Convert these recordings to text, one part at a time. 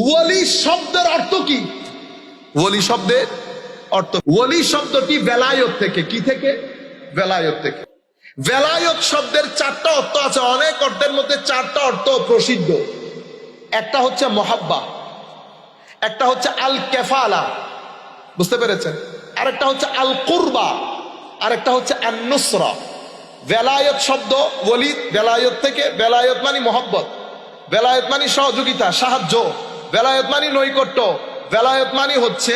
ওয়ালি শব্দের অর্থ কি? ওয়ালি শব্দের অর্থ, ওয়ালি শব্দটি বেলায়ত থেকে, কি থেকে? বেলায়ত থেকে। বেলায়ত শব্দের চারটা অর্থ আছে, অনেক অর্থের মধ্যে চারটা অর্থ প্রসিদ্ধ। একটা হচ্ছে মহাব্বা, একটা হচ্ছে আল কেফালা, বুঝতে পেরেছেন? আরেকটা হচ্ছে আল কুরবা, আরেকটা হচ্ছে আন নুসরা। বেলায়ত শব্দ ওয়ালি, বেলায়ত থেকে, বেলায়ত মানে মহব্বত, বেলায়ত মানে সহযোগিতা, সাহায্য, বেলায়ত মানে নৈকট্য, বেলায়ত মানে হচ্ছে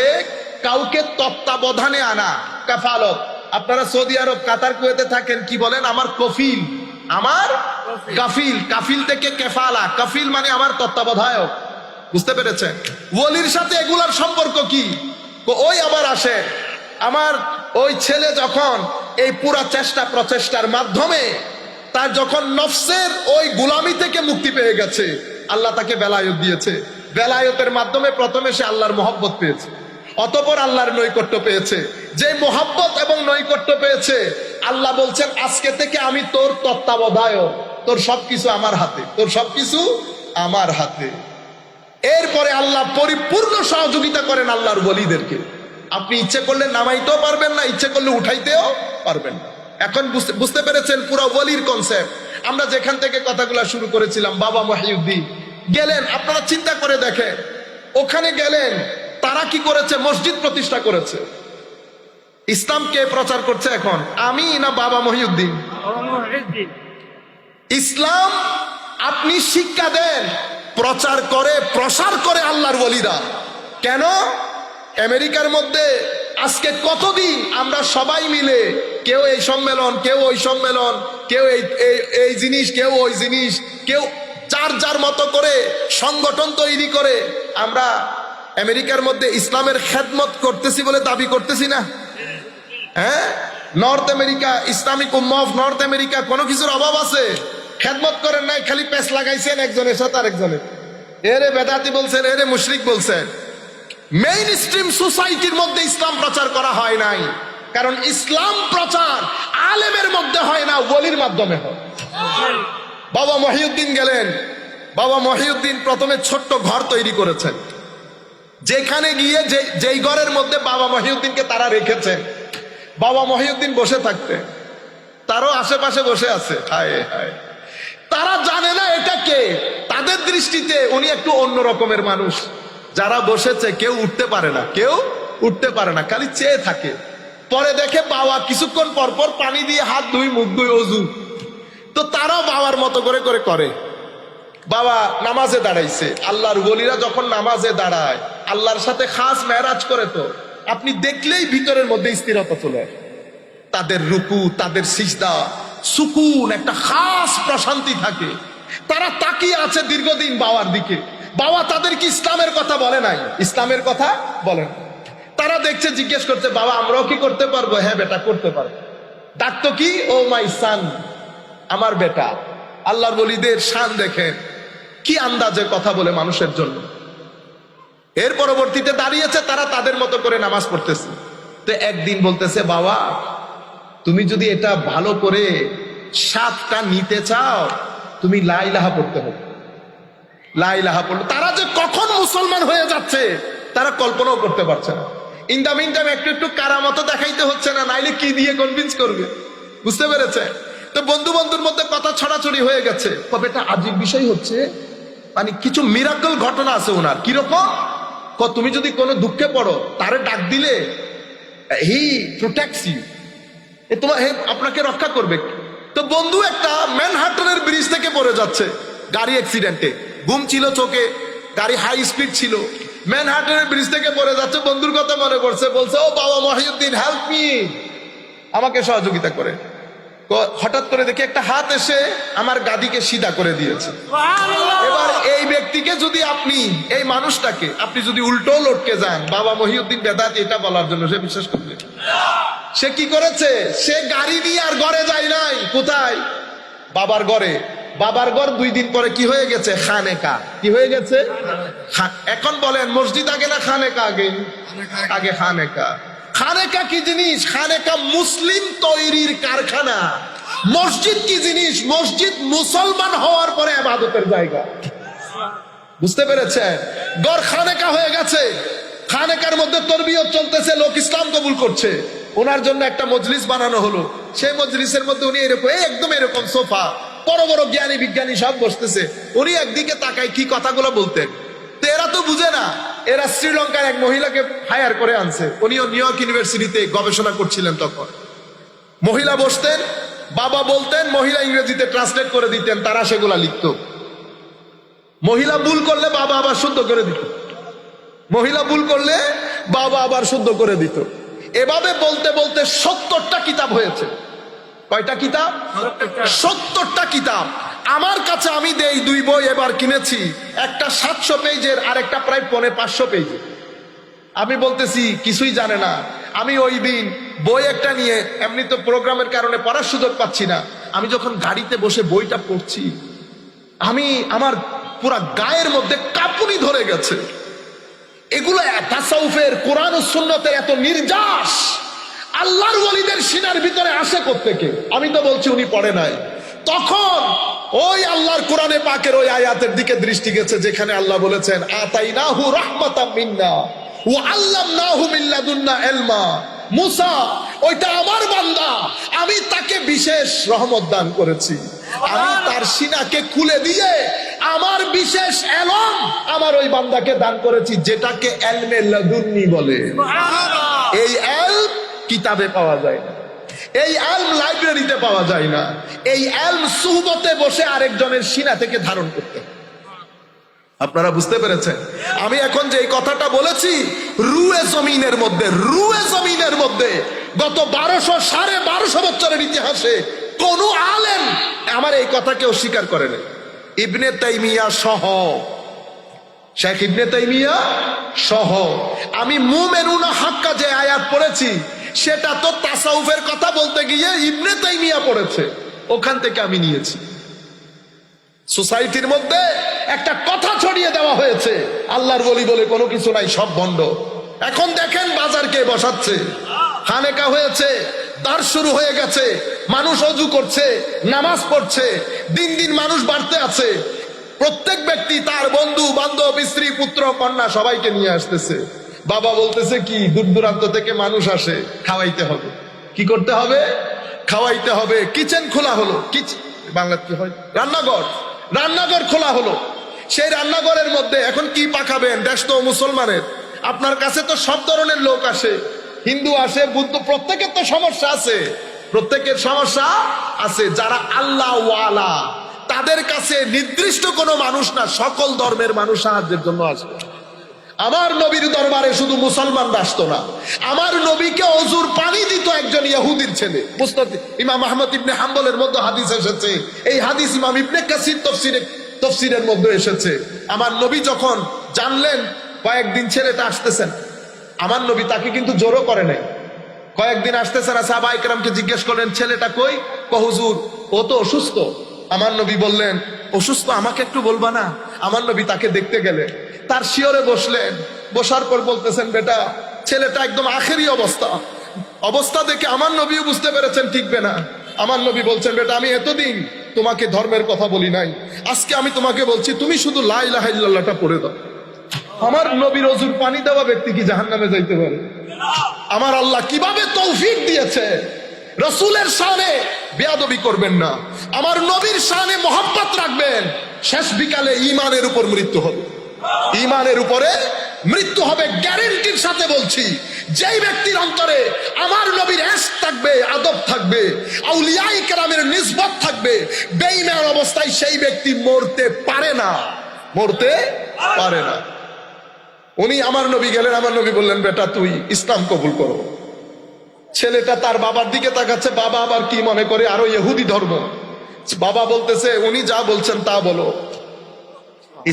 কাউকে তত্ত্বাবধানে আনা, কাফালত। আপনারা সৌদি আরব, কাতার, কুয়েতে থাকেন, কি বলেন? আমার কফিল, আমার কাফিল। কাফিল থেকে কেফালা, কাফিল মানে আমার তত্ত্বাবধায়ক, বুঝতে পেরেছেন? ওয়ালির সাথে এগুলার সম্পর্ক কি? ওই আবার আসে, আমার ওই ছেলে যখন এই পুরা চেষ্টা প্রচেষ্টার মাধ্যমে তার যখন নফসের ওই গুলামি থেকে মুক্তি পেয়ে গেছে, আল্লাহ তাকে বেলায়ত দিয়েছে। বেলায়তের মাধ্যমে প্রথমে সে আল্লাহর মহব্বত পেয়েছে, অতঃপর আল্লাহর নৈকট্য পেয়েছে। যে মহব্বত এবং নৈকট্য পেয়েছে, আল্লাহ বলছেন আজকে থেকে আমি তোর তত্ত্বাবধায়ক, তোর সবকিছু আমার হাতে, তোর সবকিছু আমার হাতে। এরপরে আল্লাহ পরিপূর্ণ সহযোগিতা করেন আল্লাহর ওয়ালিদেরকে। আপনি ইচ্ছে করলে নামাইতেও পারবেন না, ইচ্ছে করলে উঠাইতেও পারবেন না। এখন বুঝতে পেরেছেন পুরো ওয়ালির কনসেপ্ট। আমরা যেখান থেকে কথাগুলো শুরু করেছিলাম, বাবা মহিউদ্দিন গেলেন, আপনারা চিন্তা করে দেখেন, ওখানে গেলেন, তারা কি করেছে? মসজিদ প্রতিষ্ঠা করেছে। ইসলাম কে প্রচার করছে এখন, আমি না বাবা মহিউদ্দিন? ইসলাম আপনি শিক্ষা দেন, প্রচার করে, প্রসার করে আল্লাহর ওয়ালিরা। কেন? আমেরিকার মধ্যে আজকে কতদিন আমরা সবাই মিলে, কেউ এই সম্মেলন, কেউ ওই সম্মেলন, কেউ এই জিনিস, কেউ ওই জিনিস, কেউ যার যার মতো করে সংগঠন তৈরি করে আমরা আমেরিকার মধ্যে ইসলামের খেদমত করতেছি বলে দাবি করতেছি না? হ্যাঁ, North America, Islamic Ummah of North America, কোনো কিছুর অভাব আছে? খেদমত করেন নাই, খালি পেছ লাগাইছেন একজনের সাথে আরেকজনের। এরে বেদাতি বলছেন, এরে মুশরিক বলছেন। মেইন স্ট্রিম সোসাইটির মধ্যে ইসলাম প্রচার করা হয় নাই, কারণ ইসলাম প্রচার আলেমের মধ্যে হয় না, ওয়ালির মাধ্যমে হয়। বাবা মহিউদ্দিন গেলেন, বাবা মহিউদ্দিন প্রথমে ছোট্ট ঘর তৈরি করেছেন, যেখানে গিয়ে যেই ঘরের মধ্যে বাবা মহিউদ্দিনকে তারা রেখেছেন, বাবা মহিউদ্দিন বসে থাকতে, তারও আশেপাশে বসে আছে। হায় হায়, তারা জানে না এটা কে। তাদের দৃষ্টিতে উনি একটু অন্য রকমের মানুষ। যারা বসেছে কেউ উঠতে পারে না, কেউ উঠতে পারে না, খালি চেয়ে থাকে। পরে দেখে বাবা কিছুক্ষণ পর পর পানি দিয়ে হাত ধুই, মুখ ধুই, অজু। তো তারাও বাবার মতো করে করে করে। বাবা নামাজে দাঁড়াইছে। আল্লাহর ওয়ালিরা যখন নামাজে দাঁড়ায়, আল্লাহর সাথে খাস মেরাজ করে, তো আপনি দেখলেই ভিতরের মধ্যে স্থিরতা চলে আসে। তাদের রুকু, তাদের সিজদা, সুকুন, একটা খাস প্রশান্তি থাকে। তারা তাকিয়ে আছে দীর্ঘদিন বাবার দিকে। বাবা তাদেরকে ইসলামের কথা বলে নাই, ইসলামের কথা বলেন। তারা দেখছে, জিজ্ঞেস করছে, বাবা আমরাও কি করতে পারবো? হ্যাঁ বেটা, করতে পারবো। ডাকতো কি? ও মাই সান, আমার বেটা। আল্লাহর ওয়ালিদের শান দেখেন, কি আন্দাজে কথা বলে মানুষের জন্য। এর পরবর্তীতে দাঁড়িয়েছে, তারা তাদের মতো করে নামাজ পড়তেছে। তো একদিন বলতেছে, বাবা তুমি যদি এটা ভালো করে সাতটা নিতে চাও, তুমি লা ইলাহা পড়তে হবে। লা ইলাহা পড়লে তারা যে কখন মুসলমান হয়ে যাচ্ছে তারা কল্পনাও করতে পারছে না। ইন দা মিন টাইম একটু একটু কারামতো দেখাইতে হচ্ছে না, নাইলে কি দিয়ে কনভিন্স করবে? বুঝতে পেরেছে? তো বন্ধু বন্ধুর মধ্যে কথা ছড়াছড়ি হয়ে গেছে। তবে এটা আজীব বিষয় হচ্ছে, মানে কিছু মিরাকল ঘটনা আছে ওনার। কিরকম? তুমি যদি কোনো দুঃখে পড়ো, তারে ডাক দিলে হি প্রোটেক্টস ইউ, তোমার আপনাকে রক্ষা করবে। তো বন্ধু একটা ম্যানহাটনের ব্রিজ থেকে পড়ে যাচ্ছে গাড়ি অ্যাক্সিডেন্টে, ঘুম ছিল চোখে, গাড়ি হাই স্পিড ছিল, ম্যানহাটনের ব্রিজ থেকে পড়ে যাচ্ছে। বন্ধুর কথা মনে পড়ছে, বলছে, ও বাবা মহিউদ্দিন হেল্প মি, আমাকে সহযোগিতা করে। হঠাৎ করে দেখি একটা হাত এসে আমার গাদিকে সিধা করে দিয়েছে। এবার এই ব্যক্তিকে যদি আপনি, এই মানুষটাকে আপনি যদি উল্টো লটকে যান, বাবা মহিউদ্দিন বেদাতি এটা বলার জন্য, সে বিশ্বাস করবে? সে কি করেছে? সে গাড়ি নিয়ে আর ঘরে যায় নাই। কোথায়? বাবার ঘরে। বাবার ঘর 2 দিন পরে কি হয়ে গেছে? খানেকা। কি হয়ে গেছে? এখন বলেন, মসজিদ আগে না খানেকা আগে? আগে খানেকা। খানেকা কি জিনিস? খানেকা মুসলিম তৈরির কারখানা। মসজিদ কি জিনিস? মসজিদ মুসলমান হওয়ার পরে ইবাদতের জায়গা। বুঝতে পেরেছেন? গড় খানেকা হয়ে গেছে, খানেকার মধ্যে তরবিয়ত চলতেছে, লোক ইসলাম কবুল করছে। ওনার জন্য একটা মজলিস বানানো হলো, সেই মজলিসের মধ্যে উনি এরকম একদম এরকম সোফা, বড় বড় জ্ঞানী বিজ্ঞানী সব বসতেছে, উনি একদিকে তাকায় কি কথাগুলো বলতেন। তো এরা তো বুঝে না, এরা শ্রীলঙ্কার এক মহিলাকে হায়ার করে আনছে, উনিও নিউ ইয়র্ক ইউনিভার্সিটিতে গবেষণা করছিলেন। তখন মহিলা বসতেন, বাবা বলতেন, মহিলা ইংরেজিতে ট্রান্সলেট করে দিতেন, তারা সেগুলা লিখত। মহিলা ভুল করলে বাবা আবার শুদ্ধ করে দিত, মহিলা ভুল করলে বাবা আবার শুদ্ধ করে দিত। এভাবে বলতে বলতে 70টা কিতাব হয়েছে। কয়টা কিতাব? 70টা কিতাব। আমার কাছে আমি দেই 2 বই এবার কিনেছি, একটা 700 পেজের আর একটা প্রায় 550 পেজের। আমি বলতেছি কিছুই জানে না। আমি ওই দিন বই একটা নিয়ে, এমনি তো প্রোগ্রামের কারণে পড়ার সুযোগ পাচ্ছি না, আমি যখন গাড়িতে বসে বইটা পড়ছি, আমার পুরা গায়ের মধ্যে কাঁপুনি ধরে গেছে। এগুলো তাসাউফের, কোরআন ও সুন্নতের এত নির্যাস আল্লাহর ওয়ালিদের সিনার ভিতরে আসে কোত্থেকে? আমি তো বলছি উনি পড়ে নাই। তখন ওই আল্লাহর কোরআনে পাকের ওই আয়াতের দিকে দৃষ্টি গেছে যেখানে আল্লাহ বলেছেন আতাইনাহু রাহমাতাম মিন্না ওয়া আল্লামনাহু মিন লাদুন্না ইলমা। মুসা ওইটা আমার বান্দা, আমি তাকে বিশেষ রহমত দান করেছি, আমি তার সিনাকে খুলে দিয়ে আমার বিশেষ এলম আমার ওই বান্দাকে দান করেছি, যেটাকে এলমে লাদুন্নি বলে। এই এলম কিতাবে পাওয়া যায় না, এই এলম লাইব্রেরিতে পাওয়া যায় না, এই এলম সুহবতে বসে আরেকজনের সিনা থেকে ধারণ করতে। আপনারা বুঝতে পেরেছেন? আমি এখন যে কথাটা বলেছি, রুয়ে জমিনের মধ্যে গত 1200-1250 বছরের ইতিহাসে কোন আলেম আমার এই কথাকে অস্বীকার করে নাই। ইবনে তাইমিয়া সহ, শেখ ইবনে তাইমিয়া সহ। আমি মুমিনুনা হাক্কা যে আয়াত পড়েছি, সেটা তো তাসাউফের কথা বলতে গিয়ে ইবনে তাইমিয়া পড়েছে, ওখান থেকে আমি নিয়েছি। সোসাইটির মধ্যে একটা কথা ছড়িয়ে দেওয়া হয়েছে, আল্লাহর ওলি বলে কোনো কিছু নাই, সব ভণ্ড। এখন দেখেন বাজার কে বসাচ্ছে, খানেকা হয়েছে, দার শুরু হয়ে গেছে, মানুষ অজু করছে, নামাজ পড়ছে, দিন দিন মানুষ বাড়তে আছে। প্রত্যেক ব্যক্তি তার বন্ধু বান্ধব, স্ত্রী, পুত্র, কন্যা সবাইকে নিয়ে আসতেছে। বাবা বলতেছে কি, দূর দূরান্ত থেকে মানুষ আসে, খাওয়াইতে হবে। কি করতে হবে? খাওয়াইতে হবে। কিচেন খোলা হলো, বাংলা কি হয়, রান্নাঘর খোলা হলো। সেই রান্নাঘরের মধ্যে এখন কি পাকাবেন? দেশ তো মুসলমানের, আপনার কাছে তো সব ধরনের লোক আসে, হিন্দু আসে, বুদ্ধ, প্রত্যেকের তো সমস্যা আছে, প্রত্যেকের সমস্যা আছে। যারা আল্লাহ ওয়ালা, তাদের কাছে নির্দিষ্ট কোনো মানুষ না, সকল ধর্মের মানুষ সাহায্যের জন্য আসে। আমার নবীর দরবারে শুধু মুসলমানরা আসতো না, আমার নবীকে অজুর পানি দিত একজন ইহুদির ছেলে। মুসনাদ ইমাম আহমদ ইবনে হাম্বলের মধ্যে হাদিস এসেছে, এই হাদিস ইমাম ইবনে কাসির তফসিরের মধ্যে এসেছে। আমার নবী যখন জানলেন কয়েকদিন ছেলেটা আসতেছেন, আমার নবী তাকে কিন্তু জোরও করে নাই, কয়েকদিন আসতেছে না। সাহাবায়ে কেরামকে জিজ্ঞেস করলেন ছেলেটা কই? হুজুর ও তো অসুস্থ। আমার নবী বললেন অসুস্থ, আমাকে একটু বলবা না? আমার নবী তাকে দেখতে গেলেন, তার শিয়রে বসলেন, বসার পর বলতেছেন বেটা, ছেলেটা একদম আখেরি অবস্থা দেখে আমার নবীও বুঝতে পেরেছেন টিকবে না। আমার নবী বলছেন বেটা, আমি এতদিন তোমাকে ধর্মের কথা বলি নাই, আজকে আমি তোমাকে বলছি তুমি শুধু লা ইলাহা ইল্লাল্লাহটা পড়ে দাও। আমার নবীর অজুর পানি দেওয়া ব্যক্তি কি জাহান্নামে যাইতে পারে? আমার আল্লাহ কিভাবে তৌফিক দিয়েছে। রসুলের শানে বেয়াদবি করবেন না, আমার নবীর শানে মোহাব্বত রাখবেন। শেষ বিকালে ঈমানের উপর মৃত্যু হবে, ঈমানের উপরে মৃত্যু হবে, গ্যারান্টির সাথে বলছি। যেই ব্যক্তির অন্তরে আমার নবীর ইশক থাকবে, আদব থাকবে, আউলিয়ায়ে কেরামের নিসবত থাকবে, বেঈমান অবস্থায় সেই ব্যক্তি মরতে পারে না, মরতে পারে না। উনি আমার নবী গেলেন, আমার নবী বললেন বেটা তুই ইসলাম কবুল করো। ছেলেটা তার বাবার দিকে তাকাচ্ছে, বাবা আবার কি মনে করে, আরো ইহুদি ধর্ম। বাবা বলতেছে উনি যা বলছেন তা বলো।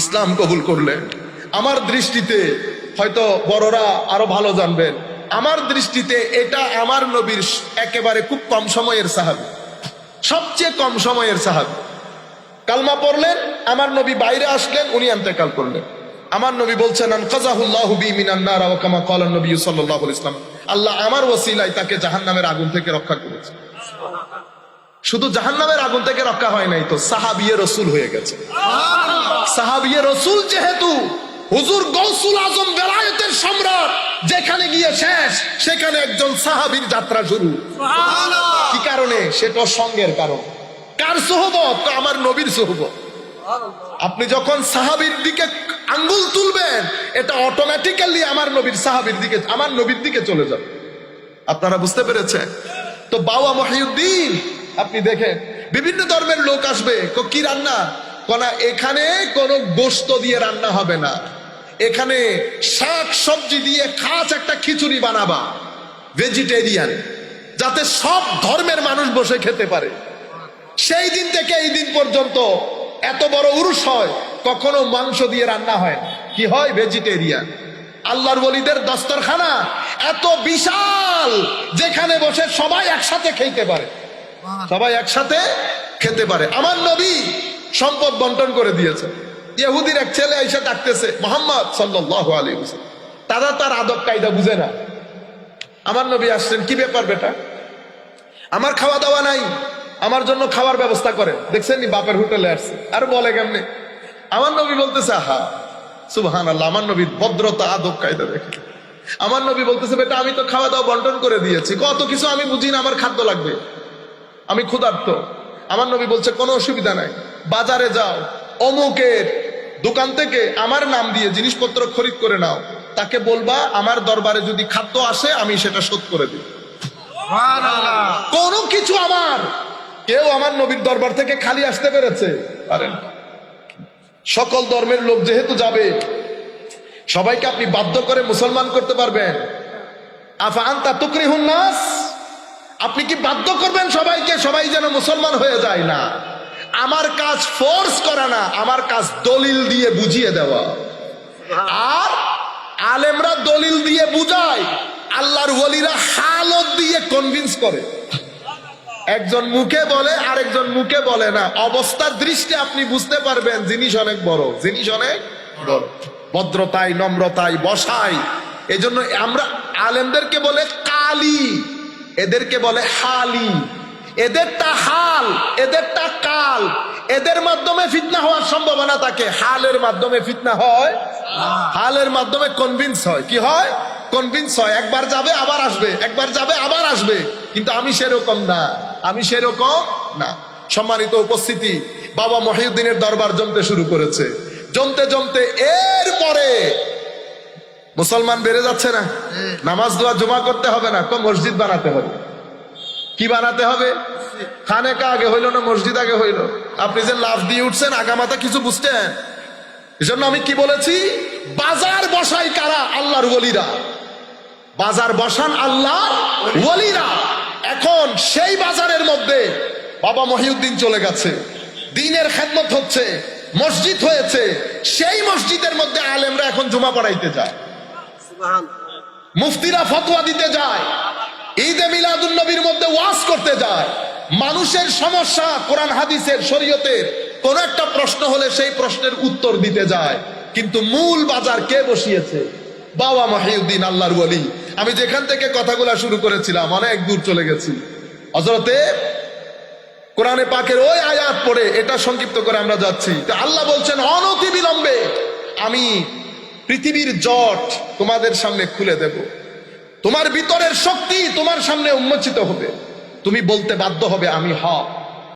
ইসলাম কবুল করলেন। আমার দৃষ্টিতে, হয়তো বড়রা আরো ভালো জানবেন, আমার দৃষ্টিতে এটা আমার নবীর একেবারে খুব কম সময়ের সাহাবী, সবচেয়ে কম সময়ের সাহাবী। কালমা পড়লেন, আমার নবী বাইরে আসলেন, উনি ইন্তেকাল করলেন। আমার নবী বলছেন আনকাযাহুল্লাহু বি মিনান নার ওয়া কামা ক্বালা নবী সাল্লাল্লাহু আলাইহি ওয়াসাল্লাম, আল্লাহ আমার ওসিলায় তাকে জাহান্নামের আগুন থেকে রক্ষা করেছে। শুধু জাহান্নামের আগুন থেকে রক্ষা হয় নাই তো, সাহাবিয়ে রসুল হয়ে গেছে। সাহাবিয়ে রসুল যেহেতু, হুজুর গৌসুল আজম বেলায়েতের সম্রাট যেখানে গিয়ে শেষ, সেখানে একজন সাহাবীর যাত্রা শুরু। কি কারণে? সেটা সঙ্গের কারণ। কার সোহবত? আমার নবীর সোহবত। আপনি যখন সাহাবীর দিকে আঙ্গুল তুলবেন, এটা অটোমেটিক্যালি আমার নবীর সাহাবীর দিকে, আমার নবীর দিকে চলে যাবে। আপনারা বুঝতে পেরেছেন তো? বাবা মহিউদ্দিন, আপনি দেখেন বিভিন্ন ধর্মের লোক আসবে, কি রান্না কোনা, এখানে কোনো গোশত দিয়ে রান্না হবে না, এখানে শাক সবজি দিয়ে খাস একটা খিচুড়ি বানাবা, ভেজিটেরিয়ান, যাতে সব ধর্মের মানুষ বসে খেতে পারে। সেই দিন থেকে এই দিন পর্যন্ত এত বড় উরুস হয়, কখনো মাংস দিয়ে রান্না হয় না। কি হয়? ভেজিটেরিয়ান। আল্লাহর ওলিদের দস্তরখানা এত বিশাল, যেখানে বসে সবাই একসাথে খেতে পারে, সবাই একসাথে খেতে পারে। আমার নবী সম্পদ বন্টন করে দিয়েছে। ইহুদির এক ছেলে এসে ডাকতেছে মুহাম্মদ সাল্লাল্লাহু আলাইহি ওয়াসাল্লাম, তারা তার আদব কায়দা বুঝে না। আমার নবী আসছেন, কি ব্যাপার বেটা, আমার খাওয়া দাওয়া নাই, আমার জন্য খাওয়ার ব্যবস্থা করেন। দেখছেন নি বাপের হোটেলে আসছে, আর বলে কেমনে? আমার নবী বলতেছে, আহা সুবহানাল্লাহ, আমার নবীর ভদ্রতা, আদব কায়দা দেখে। আমার নবী বলতেছে, বেটা আমি তো খাওয়া দাওয়া বন্টন করে দিয়েছি, কত কিছু আমি বুঝি না, আমার খাদ্য লাগবে, আমি ক্ষুধার্ত। আমার নবী বলছে, কোনো অসুবিধা নাই, বাজারে যাও, অমুকের দোকান থেকে আমার নাম দিয়ে জিনিসপত্র খরিদ করে নাও, তাকে বলবা আমার দরবারে যদি খাদ্য আসে আমি সেটা শোধ করে দিই। কোনো কিছু আমার, কেউ আমার নবীর দরবার থেকে খালি আসতে পেরেছে? পারেন। সকল ধর্মের লোক যেহেতু যাবে, সবাইকে আপনি বাধ্য করে মুসলমান করতে পারবেন? আফা আনতা তুকরিহুন নাস, আপনি কি বাধ্য করবেন সবাইকে সবাই যেন মুসলমান হয়ে যায়? না, আমার কাজ ফোর্স করা না, আমার কাজ দলিল দিয়ে বুঝিয়ে দেওয়া। আর আলেমরা দলিল দিয়ে বুঝায়, আল্লাহর ওলিরা হালত দিয়ে কনভিন্স করে। একজন মুখে বলে, আরেকজন মুখে বলে না, অবস্থার দৃষ্টি আপনি বুঝতে পারবেন জিনিস অনেক বড়, জিনিস অনেক বড়। ভদ্রতায়, নম্রতায়, বসাই। এজন্য আমরা আলেমদেরকে বলে কালি, এদেরকে বলে হালি। এদেরটা হাল, এদেরটা কাল। এদের মাধ্যমে ফিতনা হওয়ার সম্ভাবনা থাকে, হালের মাধ্যমে ফিতনা হয়। হালের মাধ্যমে কনভিন্স হয়। কি হয়? কনভিন্স হয়। একবার যাবে আবার আসবে, একবার যাবে আবার আসবে। কিন্তু আমি সেরকম না, আমি সেরকম না। সম্মানিত উপস্থিতি, বাবা মহিউদ্দিনের দরবার জমতে শুরু করেছে। জমতে জমতে এরপরে মুসলমান বেড়ে যাচ্ছে না? নামাজ দোয়া জমা করতে হবে না, কম মসজিদ বানাতে হবে। কি বানাতে হবে? খানেকা আগে হইল না মসজিদ আগে হইল? আপনি যে লাফ দিয়ে উঠছেন, আগামাতা কিছু বুঝতেন? এজন্য আমি কি বলেছি, বাজার বসাই কারা? আল্লাহর ওলিরা। বাজার বসান আল্লাহর ওলিরা। এখন সেই বাজারের মধ্যে বাবা মহিউদ্দিন চলে গেছে, দ্বীনের খেদমত হচ্ছে, মসজিদ হয়েছে। সেই মসজিদের মধ্যে আলেমরা এখন জুমা পড়াইতে যায়, মুফতিরা ফতোয়া দিতে যায়, ঈদে মিলাদুন নবীর মধ্যে ওয়াজ করতে যায়। মানুষের সমস্যা, কোরআন হাদিসের, শরীয়তের কোন একটা প্রশ্ন হলে সেই প্রশ্নের উত্তর দিতে যায়। কিন্তু মূল বাজার কে বসিয়েছে? বাবা মহিউদ্দিন, আল্লাহর ওলি। আমি যেখান থেকে কথাগুলা শুরু করেছিলাম অনেক দূর চলে গেছি। হযরতে কোরআনে পাকের ওই আয়াত পড়ে এটা সংক্ষিপ্ত করে আমরা যাচ্ছি। আল্লাহ বলছেন, অনতি বিলম্বে আমি পৃথিবীর জট তোমাদের সামনে খুলে দেব, তোমার ভিতরের শক্তি তোমার সামনে উন্মোচিত হবে, তুমি বলতে বাধ্য হবে আমি হক।